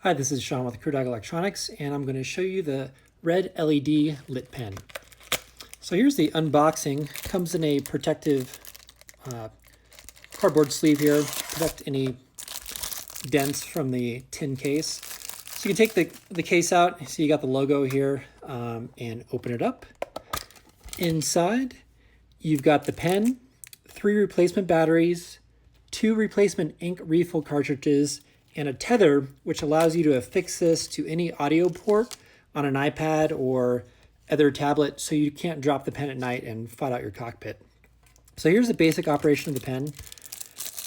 Hi, this is Sean with CrewDog Electronics, and I'm going to show you the red LED lit pen. So here's the unboxing. Comes in a protective cardboard sleeve here, protect any dents from the tin case. So you can take the case out, so you got the logo here, and open it up. Inside, you've got the pen, 3 replacement batteries, 2 replacement ink refill cartridges, and a tether, which allows you to affix this to any audio port on an iPad or other tablet so you can't drop the pen at night and fight out your cockpit. So here's the basic operation of the pen.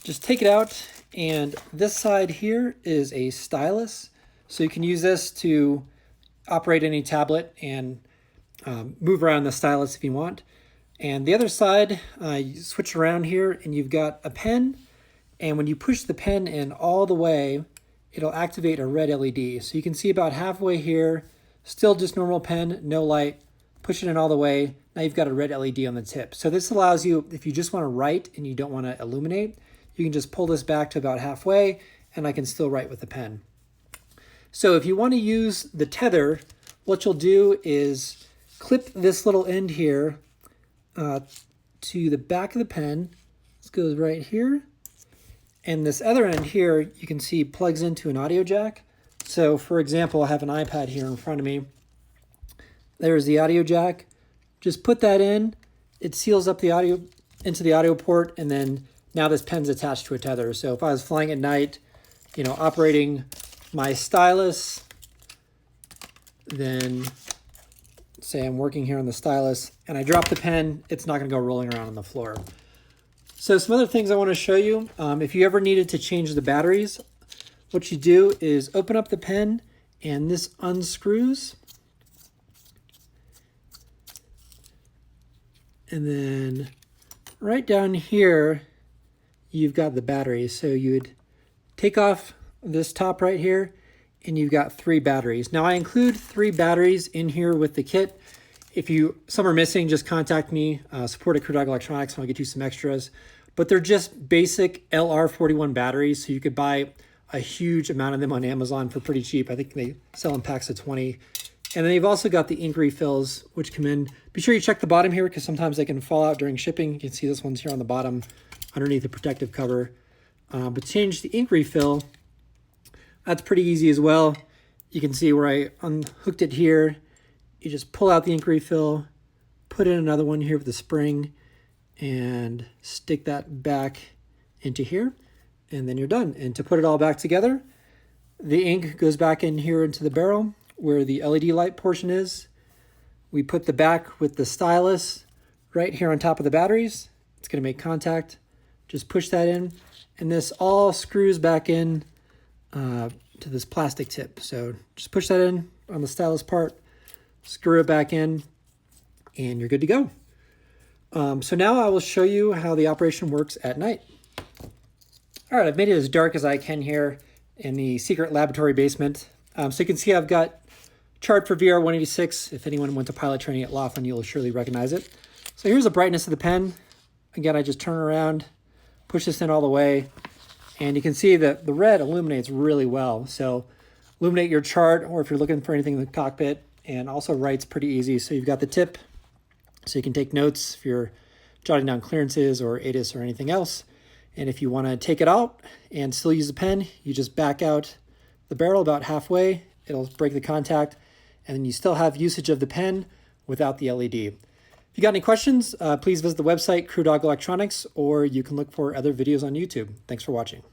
Just take it out, and this side here is a stylus. So you can use this to operate any tablet and move around the stylus if you want. And the other side, you switch around here and you've got a pen. And when you push the pen in all the way, it'll activate a red LED. So you can see about halfway here, still just normal pen, no light. Push it in all the way. Now you've got a red LED on the tip. So this allows you, if you just want to write and you don't want to illuminate, you can just pull this back to about halfway and I can still write with the pen. So if you want to use the tether, what you'll do is clip this little end here to the back of the pen. This goes right here. And this other end here, you can see plugs into an audio jack. So for example, I have an iPad here in front of me. There's the audio jack. Just put that in. It seals up the audio into the audio port, and then now this pen's attached to a tether. So if I was flying at night, operating my stylus, then say I'm working here on the stylus, and I drop the pen, it's not gonna go rolling around on the floor. So some other things I want to show you. If you ever needed to change the batteries, what you do is open up the pen and this unscrews. And then right down here, you've got the batteries. So you would take off this top right here and you've got 3 batteries. Now I include 3 batteries in here with the kit. If some are missing, just contact me, support at CrewDog Electronics, and I'll get you some extras. But they're just basic LR41 batteries, so you could buy a huge amount of them on Amazon for pretty cheap. I think they sell in packs of 20. And then they've also got the ink refills, which come in. Be sure you check the bottom here, because sometimes they can fall out during shipping. You can see this one's here on the bottom, underneath the protective cover. But to change the ink refill, that's pretty easy as well. You can see where I unhooked it here. You just pull out the ink refill, put in another one here with the spring, and stick that back into here, and then you're done. And to put it all back together, the ink goes back in here into the barrel where the LED light portion is. We put the back with the stylus right here on top of the batteries. It's going to make contact. Just push that in, and this all screws back in to this plastic tip. So just push that in on the stylus part, screw it back in, and you're good to go. So now I will show you how the operation works at night. All right, I've made it as dark as I can here in the secret laboratory basement. So you can see I've got chart for VR186. If anyone went to pilot training at Laughlin, you'll surely recognize it. So here's the brightness of the pen. Again, I just turn around, push this in all the way, and you can see that the red illuminates really well. So illuminate your chart, or if you're looking for anything in the cockpit, and also writes pretty easy. So you've got the tip, so you can take notes if you're jotting down clearances or ATIS or anything else. And if you want to take it out and still use the pen, you just back out the barrel about halfway. It'll break the contact, and then you still have usage of the pen without the LED. If you got any questions, please visit the website CrewDog Electronics, or you can look for other videos on YouTube. Thanks for watching.